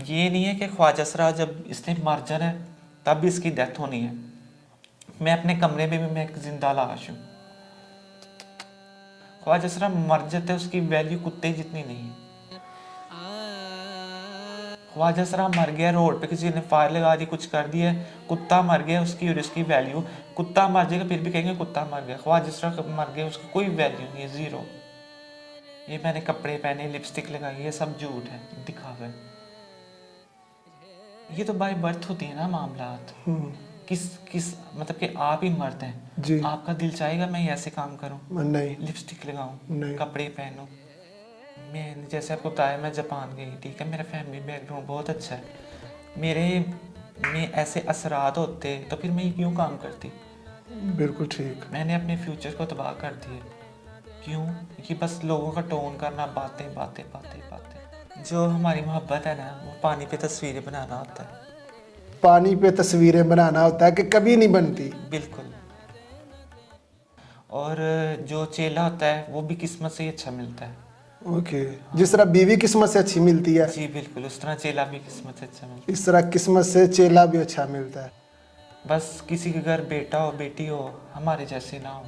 ये नहीं है कि ख्वाजा सरा जब इसने मर जाना है तब भी इसकी डेथ होनी है। मैं अपने कमरे में भी मैं एक जिंदा लाश हूँ। ख्वाजा सरा मर जाता है, उसकी वैल्यू कुत्ते जितनी नहीं है। ख्वाजा सरा मर गया, रोड पे किसी ने फायर लगा दी, कुछ कर दिया, कुत्ता मर गया, उसकी और उसकी वैल्यू, कुत्ता मर जाएगा फिर भी कहेंगे कुत्ता मर गया। ख्वाजा सरा मर गया, उसकी कोई वैल्यू नहीं है, जीरो। ये मैंने कपड़े पहने, लिपस्टिक लगाई, ये सब झूठ है, दिखावा है। ये तो बाय बर्थ होती है ना मामलात। किस किस मतलब कि आप ही मर्द हैं जी। आपका दिल चाहेगा मैं ऐसे काम करूं, नहीं। लिपस्टिक लगाऊं, नहीं। कपड़े पहनूं। मैं जैसे आपको बताया मैं जापान गई, ठीक है, मेरा फैमिली बैकग्राउंड बहुत अच्छा है, मेरे में ऐसे असरात होते तो फिर मैं क्यों काम करती। बिल्कुल ठीक। मैंने अपने फ्यूचर को तबाह कर दिया। क्यों? कि बस लोगों का टोन करना, बातें बातें बातें बातें। जो हमारी मोहब्बत है ना, वो पानी पे तस्वीरें बनाना होता है। पानी पे तस्वीरें बनाना होता है कि कभी नहीं बनती। बिल्कुल। और जो चेला होता है वो भी किस्मत से ही अच्छा मिलता है। ओके। जिस तरह बीवी किस्मत से अच्छी मिलती है, जी बिल्कुल, उस तरह चेला भी किस्मत से अच्छा मिलता इस तरह किस्मत से चेला भी अच्छा मिलता है। है। बस किसी के घर बेटा हो बेटी हो हमारे जैसे ना हो,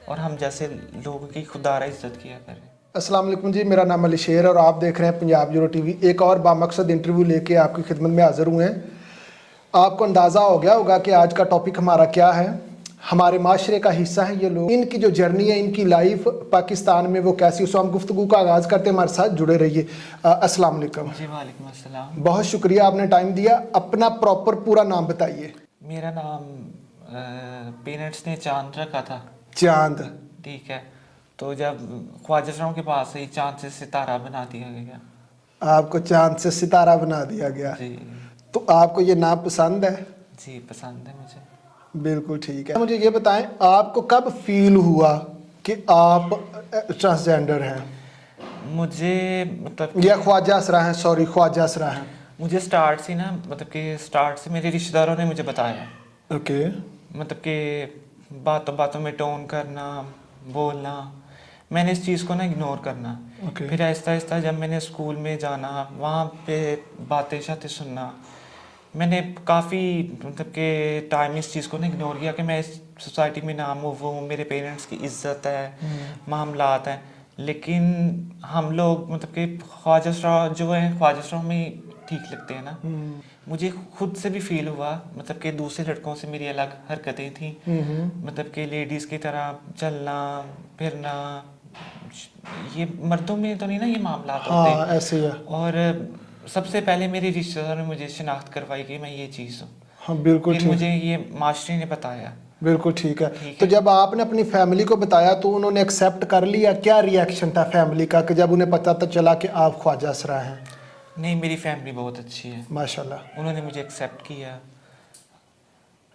और हम जैसे लोगों की खुदारा इज्जत किया करें। अस्सलाम वालेकुम जी, मेरा नाम अली शेर और आप देख रहे हैं पंजाब यूरो टीवी। एक और बामकसद इंटरव्यू लेके आपकी खिदमत में हाजिर हुए हैं। आपको अंदाज़ा हो गया होगा कि आज का टॉपिक हमारा क्या है। हमारे माशरे का हिस्सा है ये लोग, इनकी जो जर्नी है, इनकी लाइफ पाकिस्तान में वो कैसी, उसको हम गुफ्तगू का आगाज़ करते हैं। हमारे साथ जुड़े रहिए। अस्सलाम वालेकुम जी वालेकुम अस्सलाम। बहुत शुक्रिया आपने टाइम दिया। अपना प्रॉपर पूरा नाम बताइए। मेरा नाम पेरेंट्स ने चांद रखा था। चांद। ठीक है, तो जब ख्वाजा सराओं के पास से ही चांद से सितारा बना दिया गया। आपको चांद से सितारा बना दिया गया। जी तो आपको ये नाम पसंद है? जी पसंद है मुझे। बिल्कुल ठीक है। मुझे ये बताएं, आपको कब फील हुआ कि आप ट्रांसजेंडर हैं मुझे मतलब या ख्वाजा असरा हैं? सॉरी, ख्वाजा असरा हैं। मुझे स्टार्ट से ना, मतलब कि स्टार्ट से मेरे रिश्तेदारों ने मुझे बताया। ओके। मतलब कि बातों बातों में टोन करना, बोलना, मैंने इस चीज़ को ना इग्नोर करना। ओके। फिर आहिस्ता आहिस्ता जब मैंने स्कूल में जाना, वहाँ पे बातें शातें सुनना, मैंने काफ़ी मतलब कि टाइम इस चीज़ को ना इग्नोर किया कि मैं इस सोसाइटी में ना मूव हूँ, मेरे पेरेंट्स की इज्जत है, मामलात हैं। लेकिन हम लोग मतलब कि ख्वाजा सरा जो है, ख्वाजा सरा में ठीक लगते हैं ना। मुझे खुद से भी फील हुआ, मतलब कि दूसरे लड़कों से मेरी अलग हरकतें थी, मतलब कि लेडीज़ की तरह चलना फिरना। ये मर्दों में तो नहीं ना ये मामला होते। हाँ, ऐसे ही है। और सबसे पहले मेरे रिश्तेदारों ने मुझे शिनाख्त करवाई कि मैं ये चीज़ हूँ। हाँ बिल्कुल फिर ठीक। मुझे ये मास्टरी ने बताया। बिल्कुल ठीक है। ठीक तो है। जब आपने अपनी फैमिली को बताया तो उन्होंने एक्सेप्ट कर लिया? क्या रिएक्शन था फैमिली का कि जब उन्हें पता तो चला कि आप ख्वाजा असरा हैं? नहीं, मेरी फैमिली बहुत अच्छी है, माशाल्लाह। उन्होंने मुझे एक्सेप्ट किया।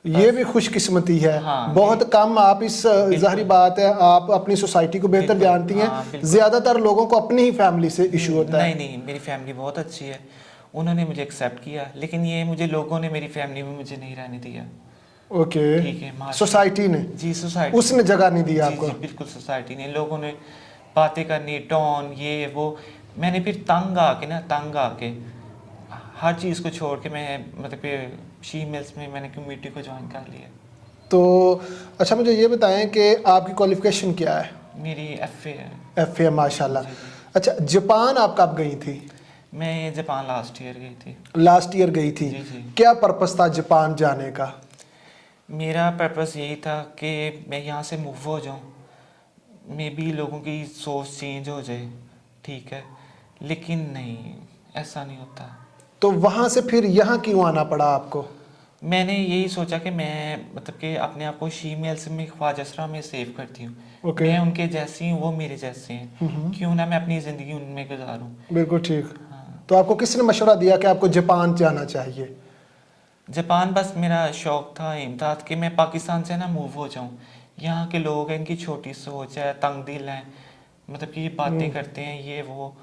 ये भी खुशकिस्मती है। हाँ, बहुत कम आप इस जाहिर बात है, आप अपनी सोसाइटी को बेहतर बिल्कुल, जानती हैं। हाँ, बिल्कुल। ज़्यादातर लोगों को अपनी ही फैमिली से इशू होता नहीं है। नहीं, मेरी फैमिली बहुत अच्छी है, उन्होंने मुझे एक्सेप्ट किया। लेकिन ये मुझे लोगों ने मेरी फैमिली में मुझे नहीं रहने दिया। ओके। ठीक है, मास्टर सोसाइटी ने? जी, सोसाइटी उसने जगह नहीं दी जी आपको? जी बिल्कुल, सोसाइटी ने, लोगों ने बातें करनी, टोन ये वो। मैंने फिर तंग आके हर चीज़ को छोड़ के मैं मतलब कि शी मिल्स में मैंने कम्युनिटी को ज्वाइन कर लिया। तो अच्छा, मुझे ये बताएं कि आपकी क्वालिफिकेशन क्या है? मेरी FA है। FA, माशाल्लाह। जी जी। अच्छा, जापान आप कब गई थी? मैं जापान लास्ट ईयर गई थी। लास्ट ईयर गई थी। जी जी। क्या पर्पस था जापान जाने का? मेरा पर्पस यही था कि मैं यहाँ से मूव हो जाऊँ, मे बी लोगों की सोच चेंज हो जाए। ठीक है, लेकिन नहीं, ऐसा नहीं होता। तो वहाँ से फिर यहाँ क्यों आना पड़ा आपको? मैंने यही सोचा कि मैं मतलब कि अपने आप को शी मेल्स में ख्वाजा असरा में सेव करती हूँ। ओके। मैं उनके जैसी हूँ, वो मेरे जैसे हैं, क्यों ना मैं अपनी ज़िंदगी उनमें गुजारूँ। बिल्कुल ठीक। हाँ। तो आपको किसने मशवरा दिया कि आपको जापान जाना चाहिए? जापान बस मेरा शौक़ था, एम था कि मैं पाकिस्तान से ना मूव हो जाऊँ। यहाँ के लोग हैं, इनकी छोटी सोच है, तंग दिल हैं, मतलब कि ये बातें करते हैं ये वो,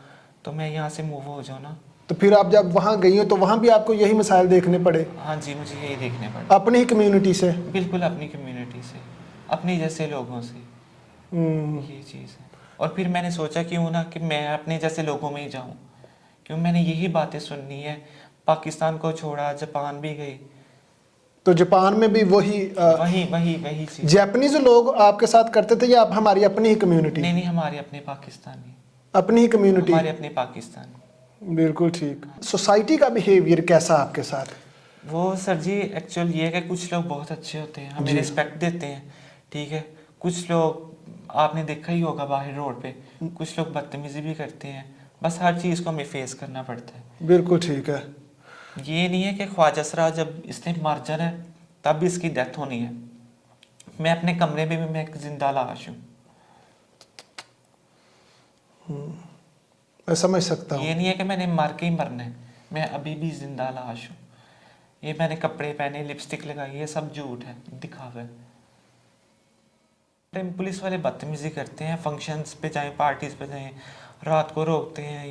तो मैं यहाँ से मूव हो जाऊँ ना। तो फिर आप जब वहाँ गई हो तो वहाँ भी आपको यही मसाइल देखने पड़े? हाँ जी, मुझे यही देखने पड़ा। अपनी ही कम्युनिटी से? बिल्कुल, अपनी कम्युनिटी से, अपने जैसे लोगों से, ये चीज़ है। और फिर मैंने सोचा क्यों ना कि मैं अपने जैसे लोगों में ही जाऊँ, क्यों मैंने यही बातें सुननी है। पाकिस्तान को छोड़ा, जापान भी गई, तो जापान में भी वही वही वही वही चीज़। जापानीज लोग आपके साथ करते थे या आप हमारी अपनी ही कम्युनिटी? नहीं नहीं, हमारे अपने पाकिस्तानी, अपनी ही कम्युनिटी। हमारे अपने पाकिस्तानी। बिल्कुल ठीक। सोसाइटी का बिहेवियर कैसा आपके साथ? वो सर जी एक्चुअल ये है कि कुछ लोग बहुत अच्छे होते हैं, हमें जी। रिस्पेक्ट देते हैं, ठीक है। कुछ लोग आपने देखा ही होगा बाहर रोड पे, कुछ लोग बदतमीजी भी करते हैं। बस हर चीज़ को हमें फेस करना पड़ता है। बिल्कुल ठीक है। ये नहीं है कि ख्वाजा सरा जब इसने मर जाना है तब भी इसकी डेथ होनी है। मैं अपने कमरे में भी मैं एक जिंदा लाश हूँ। मैं समझ सकता हूँ। ये नहीं है कि मैंने मर के ही मरना है, मैं अभी भी जिंदा लाश हूँ। ये मैंने कपड़े पहने, लिपस्टिक लगाई, ये सब झूठ है, दिखावा है। टाइम पुलिस वाले बदतमीजी करते हैं, फंक्शंस पे जाएं, पार्टीज पे जाएं, रात को रोकते हैं,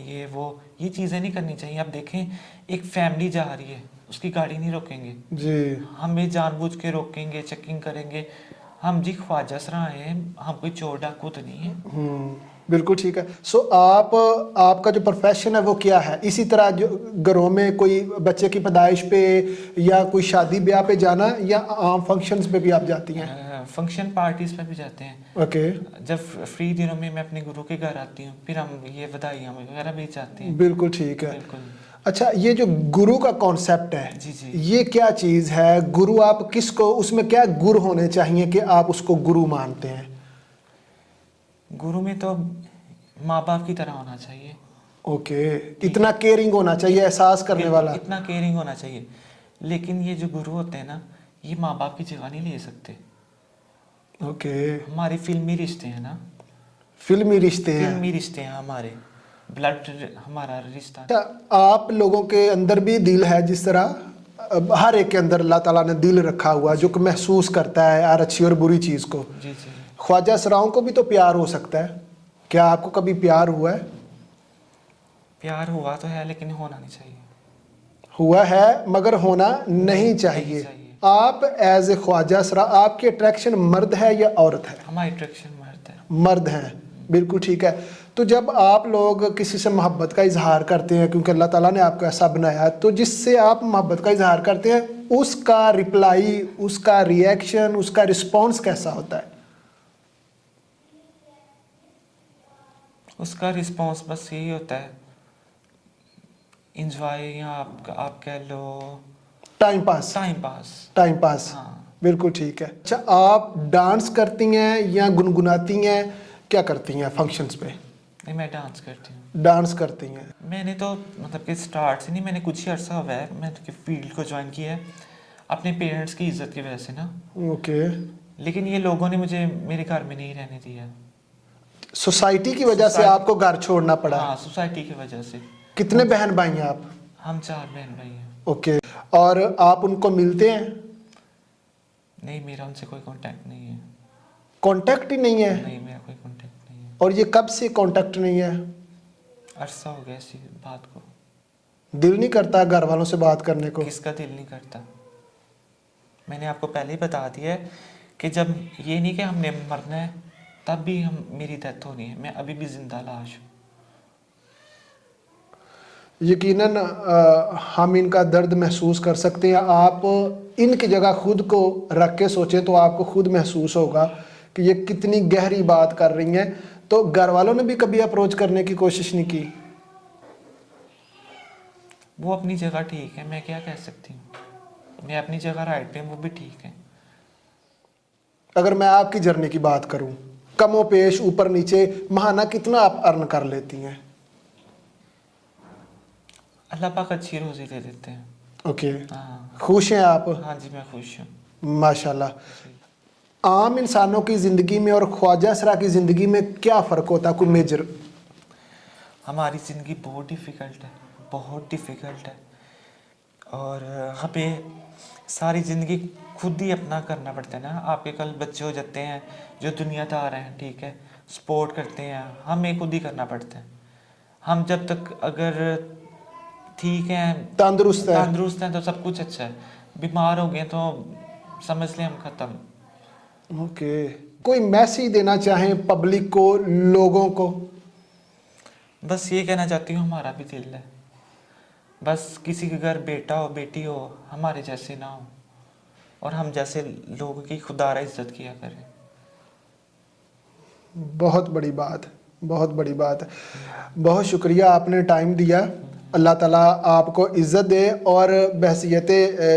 ये चीज़ें नहीं करनी चाहिए। आप देखें एक फैमिली जा रही है, उसकी गाड़ी नहीं रोकेंगे, जी। हमें जानबूझ के रोकेंगे, चेकिंग करेंगे। हम जी ख्वाजा सरा हैं, हम कोई चोर डाकू तो नहीं है। बिल्कुल ठीक है। सो आपका जो प्रोफेशन है वो क्या है? इसी तरह जो घरों में कोई बच्चे की पैदाइश पे या कोई शादी ब्याह पे जाना, या आम फंक्शंस पे भी आप जाती हैं? फंक्शन पार्टीज पे भी जाते हैं। ओके। जब फ्री दिनों में मैं अपने गुरु के घर आती हूँ, फिर हम ये बधाइयाँ वगैरह भी चाहते हैं। बिल्कुल ठीक है। बिल्कुल। अच्छा, ये जो गुरु का कॉन्सेप्ट है, जी जी। ये क्या चीज़ है? गुरु आप किसको, उसमें क्या गुण होने चाहिए कि आप उसको गुरु मानते हैं? गुरु में तो माँ बाप की तरह होना चाहिए। ओके। इतना केयरिंग होना चाहिए, एहसास करने बिल्कुल, वाला। इतना केयरिंग होना चाहिए। लेकिन ये जो गुरु होते हैं ना, ये माँ बाप की जगह नहीं ले सकते। ओके। हमारे फिल्मी रिश्ते हैं ना, फिल्मी रिश्ते हैं। फिल्मी रिश्ते हैं हमारे, ब्लड हमारा रिश्ता। अच्छा, आप लोगों के अंदर भी दिल है, जिस तरह हर एक के अंदर अल्लाह ताला ने दिल रखा हुआ जो कि महसूस करता है हर अच्छी और बुरी चीज़ को। जी जी। ख्वाजा सराओं को भी तो प्यार हो सकता है, क्या आपको कभी प्यार हुआ है? प्यार हुआ तो है, लेकिन होना नहीं चाहिए। हुआ है मगर होना नहीं चाहिए। चाहिए। आप एज ए ख्वाजा सरा, आपकी अट्रैक्शन मर्द है या औरत है? हमारी अट्रैक्शन मर्द है। मर्द हैं। बिल्कुल ठीक है। तो जब आप लोग किसी से मोहब्बत का इजहार करते हैं, क्योंकि अल्लाह ताला ने आपको ऐसा बनाया है, तो जिससे आप मोहब्बत का इजहार करते हैं, उसका रिप्लाई, उसका रिएक्शन, उसका रिस्पॉन्स कैसा होता है? उसका रिस्पॉन्स बस यही होता है, इंजॉय, या आप कह लो time pass. Time pass. Time pass. हाँ। बिल्कुल ठीक है। अच्छा, आप डांस करती हैं या गुनगुनाती हैं, क्या करती हैं फंक्शंस पे? नहीं, मैं डांस करती हूँ। डांस करती हैं। मैंने तो मतलब कि स्टार्ट से नहीं, मैंने कुछ ही अर्सा हुआ है मैं तो फील्ड को ज्वाइन किया है अपने पेरेंट्स की इज्जत की वजह से ना। ओके। लेकिन ये लोगों ने मुझे मेरे घर में नहीं रहने दिया। सोसाइटी की वजह से आपको घर छोड़ना पड़ा? हाँ, सोसाइटी की वजह से। कितने बहन भाई हैं आप? हम 4 बहन भाई हैं। ओके। और आप उनको मिलते हैं? नहीं, मेरा उनसे कोई कांटेक्ट नहीं है। कांटेक्ट ही नहीं है? नहीं, मेरा कोई कांटेक्ट नहीं है। और ये कब से कांटेक्ट नहीं है? अरसा हो गया इसी बात को। दिल नहीं करता घर वालों से बात करने को? किसका दिल नहीं करता? मैंने आपको पहले ही बता दिया है कि जब ये नहीं कि हमने मरना है तब भी मेरी डेथ होनी है, मैं अभी भी जिंदा लाश हूँ। यकीनन हम इनका दर्द महसूस कर सकते हैं। आप इनकी जगह खुद को रख के सोचें तो आपको खुद महसूस होगा कि ये कितनी गहरी बात कर रही हैं। तो घर वालों ने भी कभी अप्रोच करने की कोशिश नहीं की? वो अपनी जगह ठीक है, मैं क्या कह सकती हूँ। मैं अपनी जगह राइट पे हूँ, वो भी ठीक है। अगर मैं आपकी जर्नी की बात करूं, कमो पेश ऊपर नीचे महाना कितना आप अर्न कर लेती हैं? अल्लाह पाक अच्छी रोजी दे देते हैं। ओके। हाँ। खुश हैं आप? हाँ जी, मैं खुश हूँ। माशाल्लाह। आम इंसानों की ज़िंदगी में और ख्वाजा सरा की ज़िंदगी में क्या फ़र्क होता है, कोई मेजर? हमारी ज़िंदगी बहुत डिफ़िकल्ट है, बहुत डिफ़िकल्ट है। और हमें सारी ज़िंदगी खुद ही अपना करना पड़ता है ना। आपके कल बच्चे हो जाते हैं जो दुनियादार हैं, ठीक है, सपोर्ट करते हैं, हमें खुद ही करना पड़ता है। हम जब तक अगर ठीक हैं, तंदुरुस्त हैं तो सब कुछ अच्छा है। बीमार हो गए तो समझ लें हम ख़त्म। ओके। कोई मैसेज देना चाहें पब्लिक को, लोगों को? बस ये कहना चाहती हूँ, हमारा भी दिल है, बस किसी के घर बेटा हो बेटी हो हमारे जैसे ना हो, और हम जैसे लोगों की खुदारा इज्जत किया करें। बहुत बड़ी बात, बहुत बड़ी बात। बहुत शुक्रिया आपने टाइम दिया। अल्लाह ताला आपको इज़्ज़त दे और बहसीयत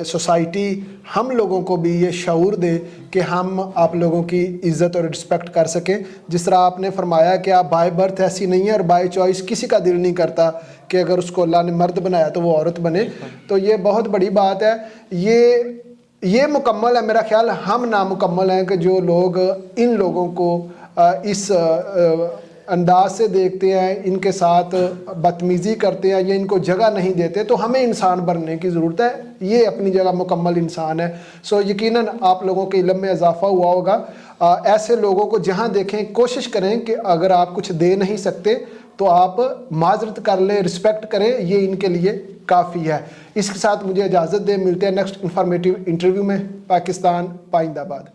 सोसाइटी हम लोगों को भी ये शऊर दे कि हम आप लोगों की इज़्ज़त और रिस्पेक्ट कर सकें। जिस तरह आपने फरमाया कि आप बाय बर्थ ऐसी नहीं है और बाय चॉइस किसी का दिल नहीं करता कि अगर उसको अल्लाह ने मर्द बनाया तो वो औरत बने, तो ये बहुत बड़ी बात है। ये मुकम्मल है। मेरा ख्याल हम नामुकम्मल हैं कि जो लोग इन लोगों को इस अंदाज से देखते हैं, इनके साथ बदतमीज़ी करते हैं या इनको जगह नहीं देते। तो हमें इंसान बनने की ज़रूरत है। ये अपनी जगह मुकम्मल इंसान है। सो यकीनन आप लोगों के इल्म में इजाफा हुआ होगा। ऐसे लोगों को जहाँ देखें कोशिश करें कि अगर आप कुछ दे नहीं सकते तो आप माजरत कर लें, रिस्पेक्ट करें, ये इनके लिए काफ़ी है। इसके साथ मुझे इजाज़त दें। मिलते हैं नेक्स्ट इंफॉर्मेटिव इंटरव्यू में। पाकिस्तान पाइंदाबाद।